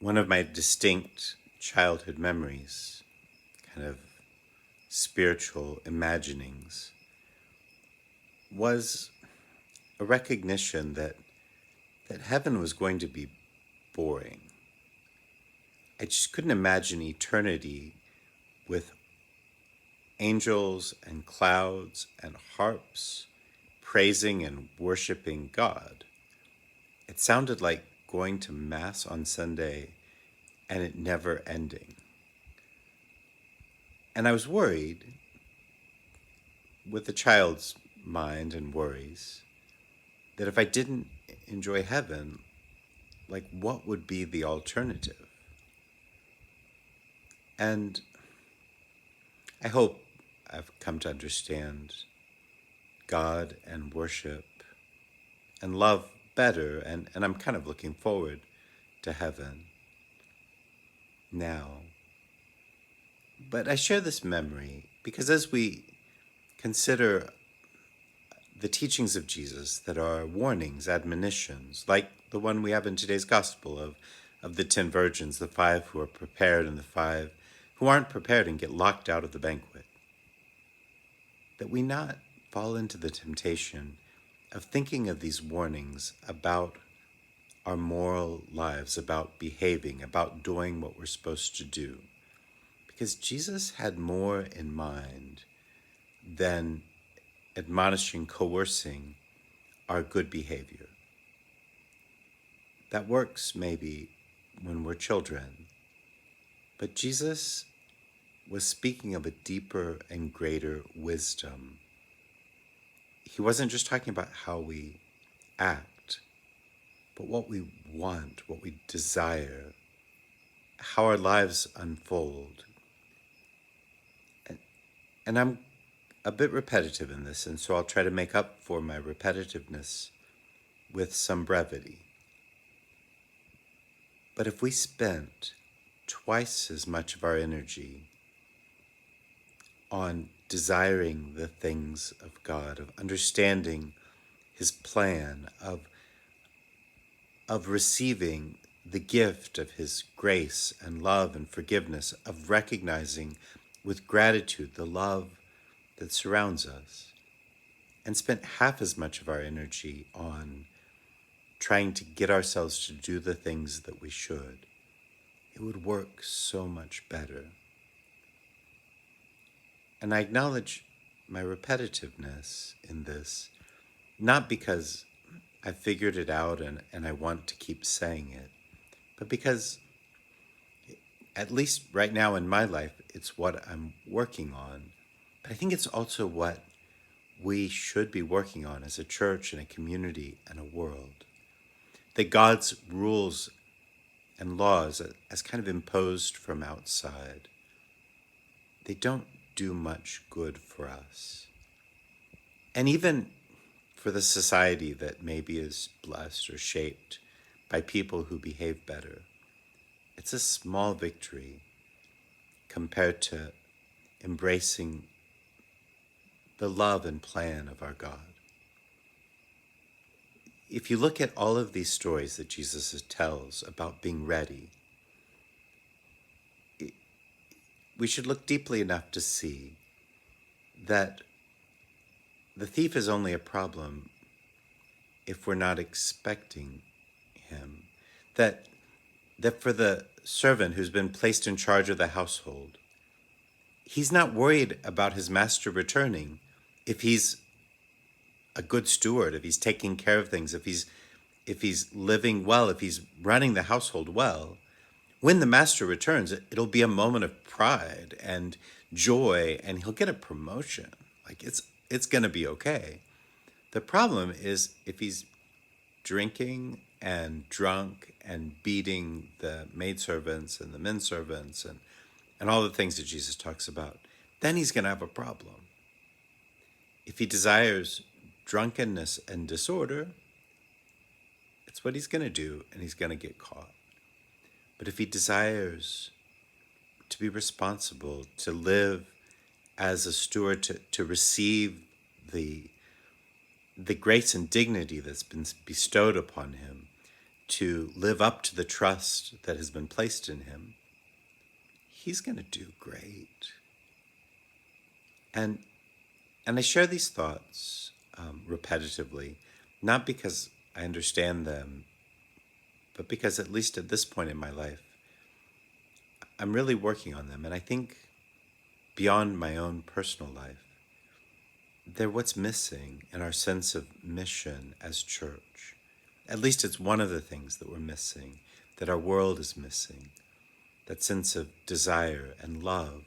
One of my distinct childhood memories, kind of spiritual imaginings, was a recognition that heaven was going to be boring. I just couldn't imagine eternity with angels and clouds and harps praising and worshiping God. It sounded like going to Mass on Sunday and it never ending. And I was worried, with a child's mind and worries, that if I didn't enjoy heaven, like what would be the alternative? And I hope I've come to understand God and worship and love better, and I'm kind of looking forward to heaven now. But I share this memory because as we consider the teachings of Jesus that are warnings, admonitions, like the one we have in today's gospel of the 10 virgins, the 5 who are prepared and the 5 who aren't prepared and get locked out of the banquet, that we not fall into the temptation of thinking of these warnings about our moral lives, about behaving, about doing what we're supposed to do. Because Jesus had more in mind than admonishing, coercing our good behavior. That works maybe when we're children, but Jesus was speaking of a deeper and greater wisdom. He wasn't just talking about how we act, but what we want, what we desire, how our lives unfold. And I'm a bit repetitive in this, and so I'll try to make up for my repetitiveness with some brevity. But if we spent twice as much of our energy on desiring the things of God, of understanding his plan, of receiving the gift of his grace and love and forgiveness, of recognizing with gratitude the love that surrounds us, and spent half as much of our energy on trying to get ourselves to do the things that we should, it would work so much better. And I acknowledge my repetitiveness in this, not because I figured it out and I want to keep saying it, but because, at least right now in my life, it's what I'm working on. But I think it's also what we should be working on as a church and a community and a world. That God's rules and laws, as kind of imposed from outside, they don't do much good for us. And even for the society that maybe is blessed or shaped by people who behave better, it's a small victory compared to embracing the love and plan of our God. If you look at all of these stories that Jesus tells about being ready, we should look deeply enough to see that the thief is only a problem if we're not expecting him. That for the servant who's been placed in charge of the household, he's not worried about his master returning if he's a good steward, if he's taking care of things, if he's living well, if he's running the household well. When the master returns, it'll be a moment of pride and joy, and he'll get a promotion. Like it's going to be okay. The problem is if he's drinking and drunk and beating the maidservants and the men servants and all the things that Jesus talks about, then he's going to have a problem. If he desires drunkenness and disorder, it's what he's going to do, and he's going to get caught. But if he desires to be responsible, to live as a steward, to receive the grace and dignity that's been bestowed upon him, to live up to the trust that has been placed in him, he's going to do great. And I share these thoughts repetitively, not because I understand them, but because at least at this point in my life, I'm really working on them. And I think beyond my own personal life, they're what's missing in our sense of mission as church. At least it's one of the things that we're missing, that our world is missing, that sense of desire and love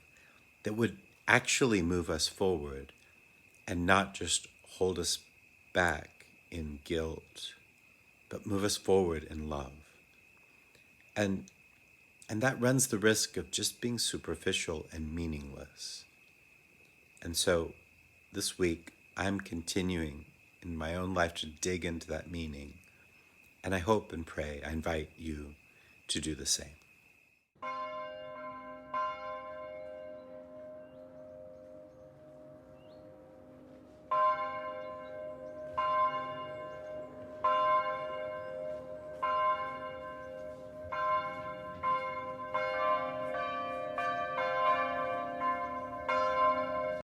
that would actually move us forward and not just hold us back in guilt, but move us forward in love. And that runs the risk of just being superficial and meaningless. And so this week, I'm continuing in my own life to dig into that meaning. And I hope and pray, I invite you to do the same.